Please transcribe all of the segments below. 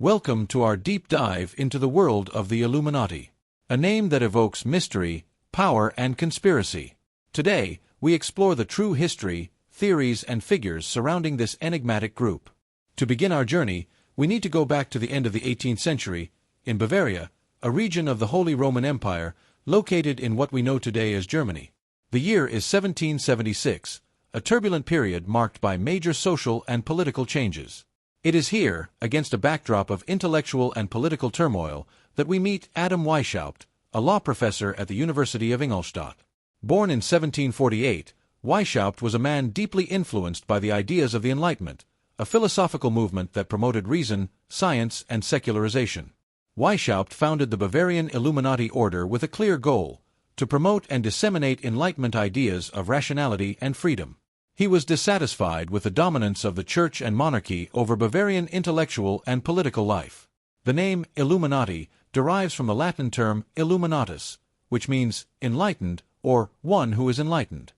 Welcome to our deep dive into the world of the Illuminati, a name that evokes mystery, power, and conspiracy. Today, we explore the true history, theories, and figures surrounding this enigmatic group. To begin our journey, we need to go back to the end of the 18th century, in Bavaria, a region of the Holy Roman Empire, located in what we know today as Germany. The year is 1776, a turbulent period marked by major social and political changes. It is here, against a backdrop of intellectual and political turmoil, that we meet Adam Weishaupt, a law professor at the University of Ingolstadt. Born in 1748, Weishaupt was a man deeply influenced by the ideas of the Enlightenment, a philosophical movement that promoted reason, science, and secularization. Weishaupt founded the Bavarian Illuminati order with a clear goal: to promote and disseminate Enlightenment ideas of rationality and freedom. He was dissatisfied with the dominance of the church and monarchy over Bavarian intellectual and political life. The name Illuminati derives from the Latin term illuminatus, which means enlightened or one who is enlightened.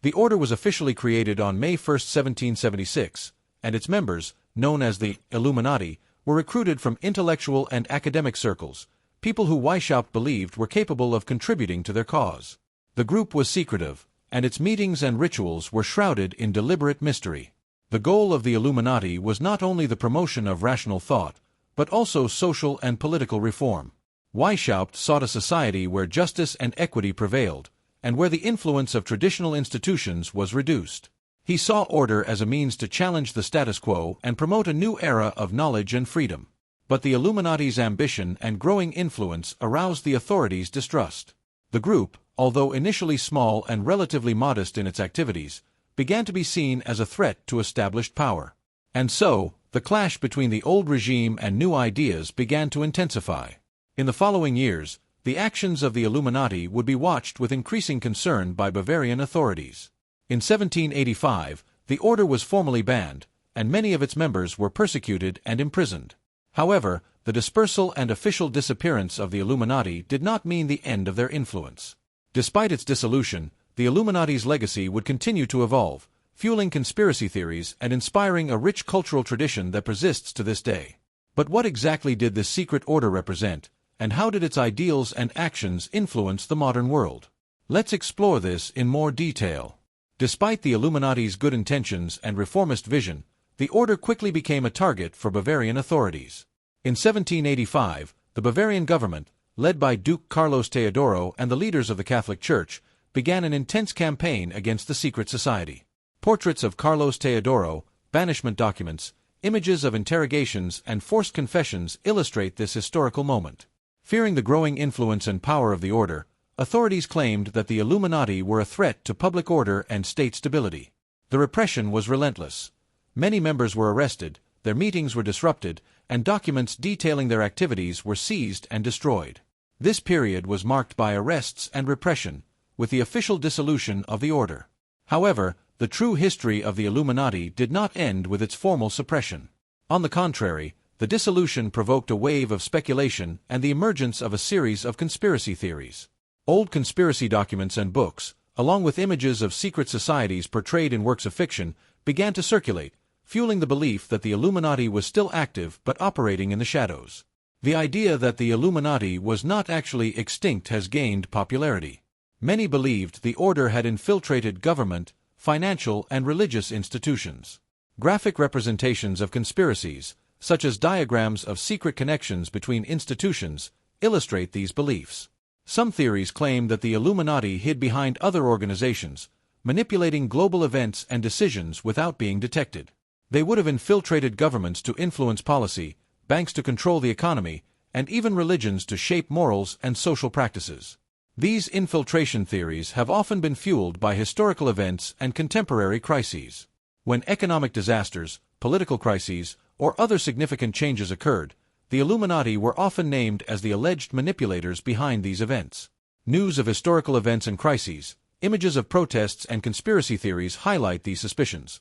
The order was officially created on May 1, 1776, and its members, known as the Illuminati, were recruited from intellectual and academic circles, people who Weishaupt believed were capable of contributing to their cause. The group was secretive, and its meetings and rituals were shrouded in deliberate mystery. The goal of the Illuminati was not only the promotion of rational thought, but also social and political reform. Weishaupt sought a society where justice and equity prevailed, and where the influence of traditional institutions was reduced. He saw order as a means to challenge the status quo and promote a new era of knowledge and freedom. But the Illuminati's ambition and growing influence aroused the authorities' distrust. The group, although initially small and relatively modest in its activities, began to be seen as a threat to established power. And so, the clash between the old regime and new ideas began to intensify. In the following years, the actions of the Illuminati would be watched with increasing concern by Bavarian authorities. In 1785, the order was formally banned, and many of its members were persecuted and imprisoned. However, the dispersal and official disappearance of the Illuminati did not mean the end of their influence. Despite its dissolution, the Illuminati's legacy would continue to evolve, fueling conspiracy theories and inspiring a rich cultural tradition that persists to this day. But what exactly did this secret order represent, and how did its ideals and actions influence the modern world? Let's explore this in more detail. Despite the Illuminati's good intentions and reformist vision, the order quickly became a target for Bavarian authorities. In 1785, the Bavarian government, led by Duke Carlos Teodoro and the leaders of the Catholic Church, began an intense campaign against the secret society. Portraits of Carlos Teodoro, banishment documents, images of interrogations, and forced confessions illustrate this historical moment. Fearing the growing influence and power of the order, authorities claimed that the Illuminati were a threat to public order and state stability. The repression was relentless. Many members were arrested, their meetings were disrupted, and documents detailing their activities were seized and destroyed. This period was marked by arrests and repression, with the official dissolution of the order. However, the true history of the Illuminati did not end with its formal suppression. On the contrary, the dissolution provoked a wave of speculation and the emergence of a series of conspiracy theories. Old conspiracy documents and books, along with images of secret societies portrayed in works of fiction, began to circulate, fueling the belief that the Illuminati was still active but operating in the shadows. The idea that the Illuminati was not actually extinct has gained popularity. Many believed the order had infiltrated government, financial, and religious institutions. Graphic representations of conspiracies, such as diagrams of secret connections between institutions, illustrate these beliefs. Some theories claim that the Illuminati hid behind other organizations, manipulating global events and decisions without being detected. They would have infiltrated governments to influence policy, banks to control the economy, and even religions to shape morals and social practices. These infiltration theories have often been fueled by historical events and contemporary crises. When economic disasters, political crises, or other significant changes occurred, the Illuminati were often named as the alleged manipulators behind these events. News of historical events and crises, images of protests, and conspiracy theories highlight these suspicions.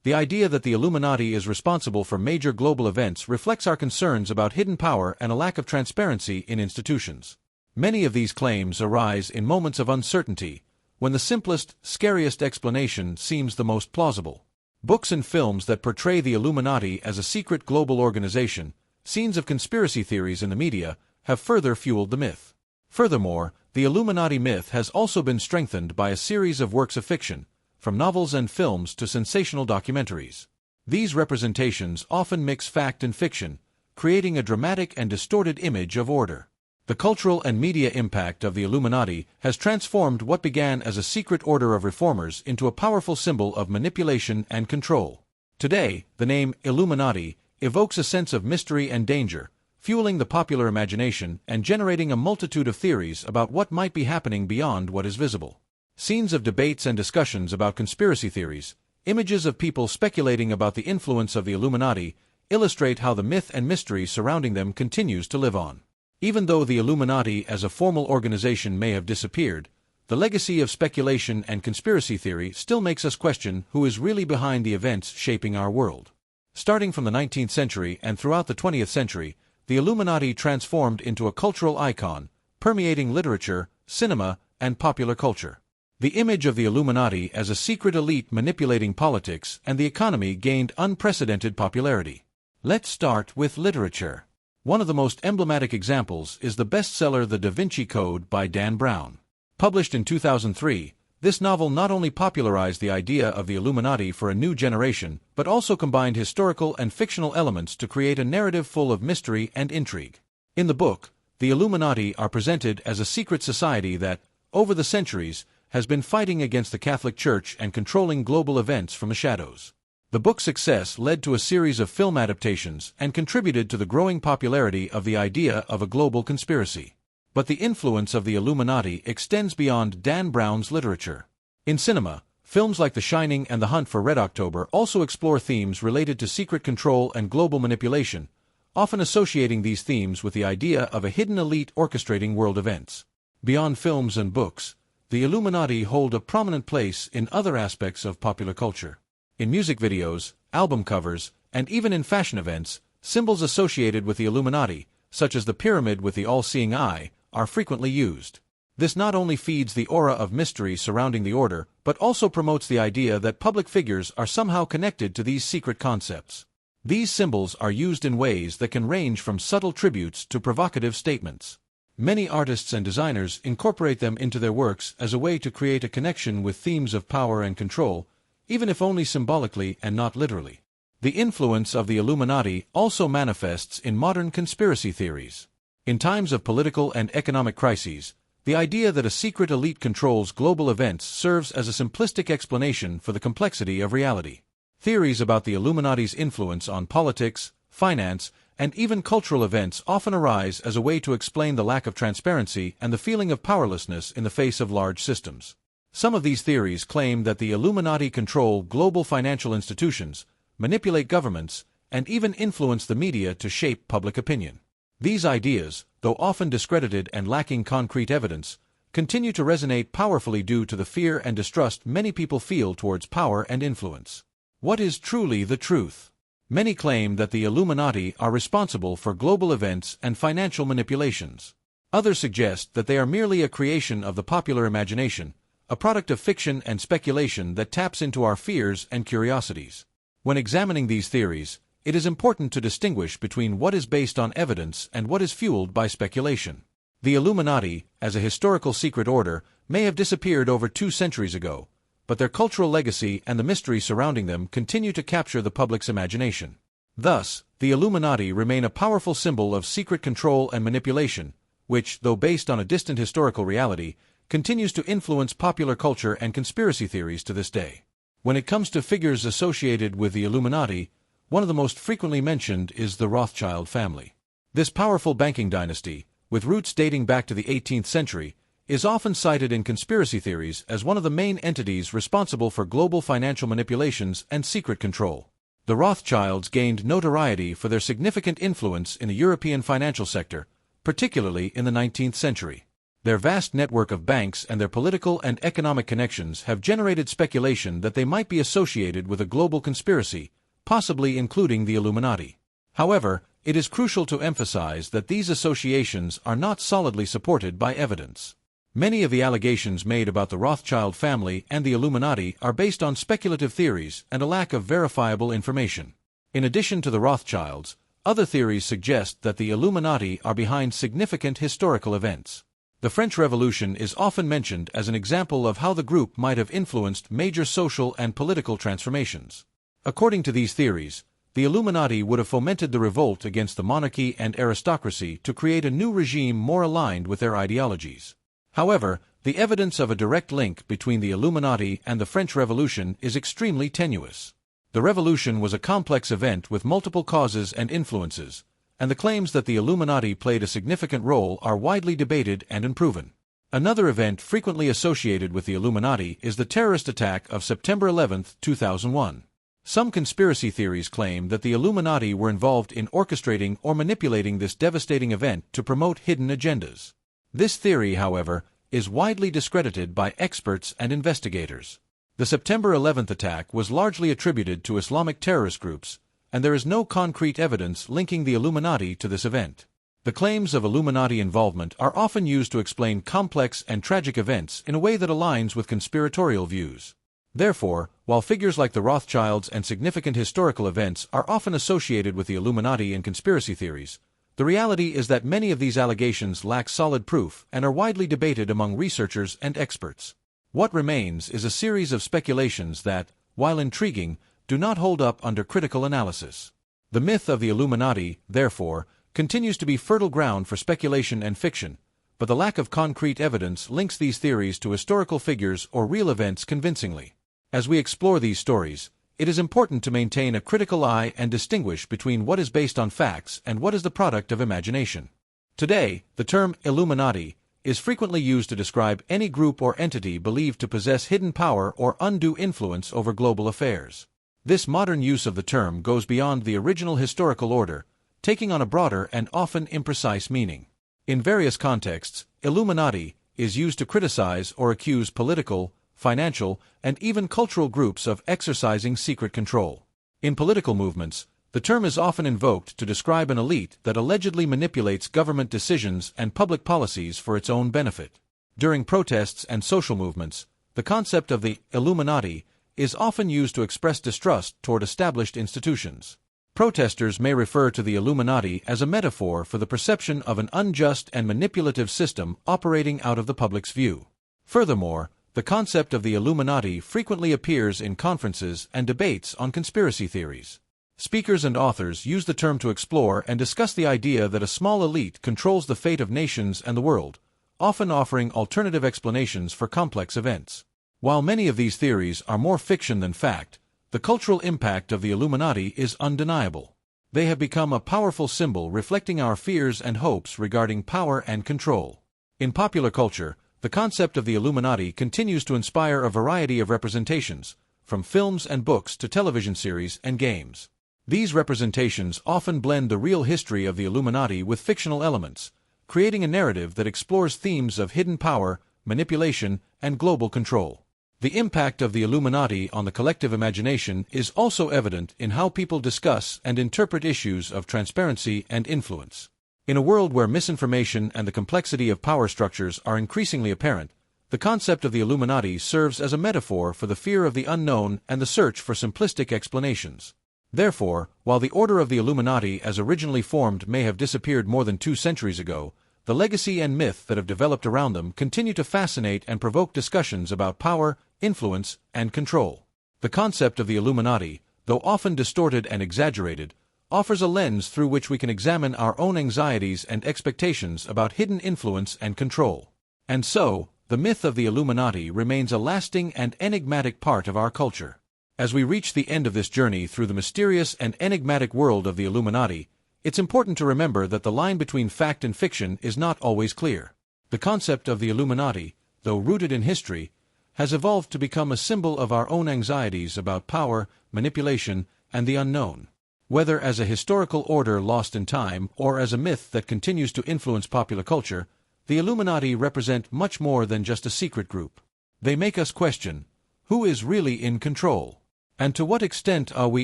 The idea that the Illuminati is responsible for major global events reflects our concerns about hidden power and a lack of transparency in institutions. Many of these claims arise in moments of uncertainty, when the simplest, scariest explanation seems the most plausible. Books and films that portray the Illuminati as a secret global organization, scenes of conspiracy theories in the media have further fueled the myth. Furthermore, the Illuminati myth has also been strengthened by a series of works of fiction, from novels and films to sensational documentaries. These representations often mix fact and fiction, creating a dramatic and distorted image of order. The cultural and media impact of the Illuminati has transformed what began as a secret order of reformers into a powerful symbol of manipulation and control. Today, the name Illuminati evokes a sense of mystery and danger, fueling the popular imagination and generating a multitude of theories about what might be happening beyond what is visible. Scenes of debates and discussions about conspiracy theories, images of people speculating about the influence of the Illuminati, illustrate how the myth and mystery surrounding them continues to live on. Even though the Illuminati as a formal organization may have disappeared, the legacy of speculation and conspiracy theory still makes us question who is really behind the events shaping our world. Starting from the 19th century and throughout the 20th century, the Illuminati transformed into a cultural icon, permeating literature, cinema, and popular culture. The image of the Illuminati as a secret elite manipulating politics and the economy gained unprecedented popularity. Let's start with literature. One of the most emblematic examples is the bestseller The Da Vinci Code by Dan Brown. Published in 2003, this novel not only popularized the idea of the Illuminati for a new generation, but also combined historical and fictional elements to create a narrative full of mystery and intrigue. In the book, the Illuminati are presented as a secret society that, over the centuries, has been fighting against the Catholic Church and controlling global events from the shadows. The book's success led to a series of film adaptations and contributed to the growing popularity of the idea of a global conspiracy. But the influence of the Illuminati extends beyond Dan Brown's literature. In cinema, films like The Shining and The Hunt for Red October also explore themes related to secret control and global manipulation, often associating these themes with the idea of a hidden elite orchestrating world events. Beyond films and books, the Illuminati hold a prominent place in other aspects of popular culture. In music videos, album covers, and even in fashion events, symbols associated with the Illuminati, such as the pyramid with the all-seeing eye, are frequently used. This not only feeds the aura of mystery surrounding the order, but also promotes the idea that public figures are somehow connected to these secret concepts. These symbols are used in ways that can range from subtle tributes to provocative statements. Many artists and designers incorporate them into their works as a way to create a connection with themes of power and control, even if only symbolically and not literally. The influence of the Illuminati also manifests in modern conspiracy theories. In times of political and economic crises, the idea that a secret elite controls global events serves as a simplistic explanation for the complexity of reality. Theories about the Illuminati's influence on politics, finance, and even cultural events often arise as a way to explain the lack of transparency and the feeling of powerlessness in the face of large systems. Some of these theories claim that the Illuminati control global financial institutions, manipulate governments, and even influence the media to shape public opinion. These ideas, though often discredited and lacking concrete evidence, continue to resonate powerfully due to the fear and distrust many people feel towards power and influence. What is truly the truth? Many claim that the Illuminati are responsible for global events and financial manipulations. Others suggest that they are merely a creation of the popular imagination, a product of fiction and speculation that taps into our fears and curiosities. When examining these theories, it is important to distinguish between what is based on evidence and what is fueled by speculation. The Illuminati, as a historical secret order, may have disappeared over 2 centuries ago, but their cultural legacy and the mystery surrounding them continue to capture the public's imagination. Thus, the Illuminati remain a powerful symbol of secret control and manipulation, which, though based on a distant historical reality, continues to influence popular culture and conspiracy theories to this day. When it comes to figures associated with the Illuminati, one of the most frequently mentioned is the Rothschild family. This powerful banking dynasty, with roots dating back to the 18th century, is often cited in conspiracy theories as one of the main entities responsible for global financial manipulations and secret control. The Rothschilds gained notoriety for their significant influence in the European financial sector, particularly in the 19th century. Their vast network of banks and their political and economic connections have generated speculation that they might be associated with a global conspiracy, possibly including the Illuminati. However, it is crucial to emphasize that these associations are not solidly supported by evidence. Many of the allegations made about the Rothschild family and the Illuminati are based on speculative theories and a lack of verifiable information. In addition to the Rothschilds, Other theories suggest that the Illuminati are behind significant historical events. The French Revolution is often mentioned as an example of how the group might have influenced major social and political transformations. According to these theories, the Illuminati would have fomented the revolt against the monarchy and aristocracy to create a new regime more aligned with their ideologies. However, the evidence of a direct link between the Illuminati and the French Revolution is extremely tenuous. The revolution was a complex event with multiple causes and influences, and the claims that the Illuminati played a significant role are widely debated and unproven. Another event frequently associated with the Illuminati is the terrorist attack of September 11, 2001. Some conspiracy theories claim that the Illuminati were involved in orchestrating or manipulating this devastating event to promote hidden agendas. This theory, however, is widely discredited by experts and investigators. The September 11th attack was largely attributed to Islamic terrorist groups, and there is no concrete evidence linking the Illuminati to this event. The claims of Illuminati involvement are often used to explain complex and tragic events in a way that aligns with conspiratorial views. Therefore, while figures like the Rothschilds and significant historical events are often associated with the Illuminati in conspiracy theories, the reality is that many of these allegations lack solid proof and are widely debated among researchers and experts. What remains is a series of speculations that, while intriguing, do not hold up under critical analysis. The myth of the Illuminati, therefore, continues to be fertile ground for speculation and fiction, but the lack of concrete evidence links these theories to historical figures or real events convincingly. As we explore these stories, it is important to maintain a critical eye and distinguish between what is based on facts and what is the product of imagination. Today, the term Illuminati is frequently used to describe any group or entity believed to possess hidden power or undue influence over global affairs. This modern use of the term goes beyond the original historical order, taking on a broader and often imprecise meaning. In various contexts, Illuminati is used to criticize or accuse political, financial, and even cultural groups of exercising secret control. In political movements, the term is often invoked to describe an elite that allegedly manipulates government decisions and public policies for its own benefit. During protests and social movements, the concept of the Illuminati is often used to express distrust toward established institutions. Protesters may refer to the Illuminati as a metaphor for the perception of an unjust and manipulative system operating out of the public's view. Furthermore, the concept of the Illuminati frequently appears in conferences and debates on conspiracy theories. Speakers and authors use the term to explore and discuss the idea that a small elite controls the fate of nations and the world, often offering alternative explanations for complex events. While many of these theories are more fiction than fact, the cultural impact of the Illuminati is undeniable. They have become a powerful symbol reflecting our fears and hopes regarding power and control. In popular culture, the concept of the Illuminati continues to inspire a variety of representations, from films and books to television series and games. These representations often blend the real history of the Illuminati with fictional elements, creating a narrative that explores themes of hidden power, manipulation, and global control. The impact of the Illuminati on the collective imagination is also evident in how people discuss and interpret issues of transparency and influence. In a world where misinformation and the complexity of power structures are increasingly apparent, the concept of the Illuminati serves as a metaphor for the fear of the unknown and the search for simplistic explanations. Therefore, while the order of the Illuminati as originally formed may have disappeared more than 2 centuries ago, the legacy and myth that have developed around them continue to fascinate and provoke discussions about power, influence, and control. The concept of the Illuminati, though often distorted and exaggerated, offers a lens through which we can examine our own anxieties and expectations about hidden influence and control. And so, the myth of the Illuminati remains a lasting and enigmatic part of our culture. As we reach the end of this journey through the mysterious and enigmatic world of the Illuminati, it's important to remember that the line between fact and fiction is not always clear. The concept of the Illuminati, though rooted in history, has evolved to become a symbol of our own anxieties about power, manipulation, and the unknown. Whether as a historical order lost in time or as a myth that continues to influence popular culture, the Illuminati represent much more than just a secret group. They make us question, who is really in control? And to what extent are we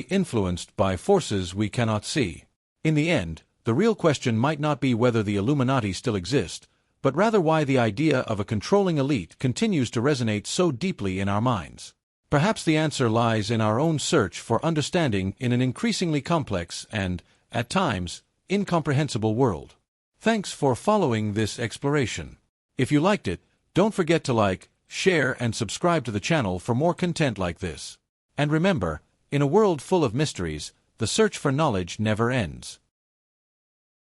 influenced by forces we cannot see? In the end, the real question might not be whether the Illuminati still exist, but rather why the idea of a controlling elite continues to resonate so deeply in our minds. Perhaps the answer lies in our own search for understanding in an increasingly complex and, at times, incomprehensible world. Thanks for following this exploration. If you liked it, don't forget to like, share, and subscribe to the channel for more content like this. And remember, in a world full of mysteries, the search for knowledge never ends.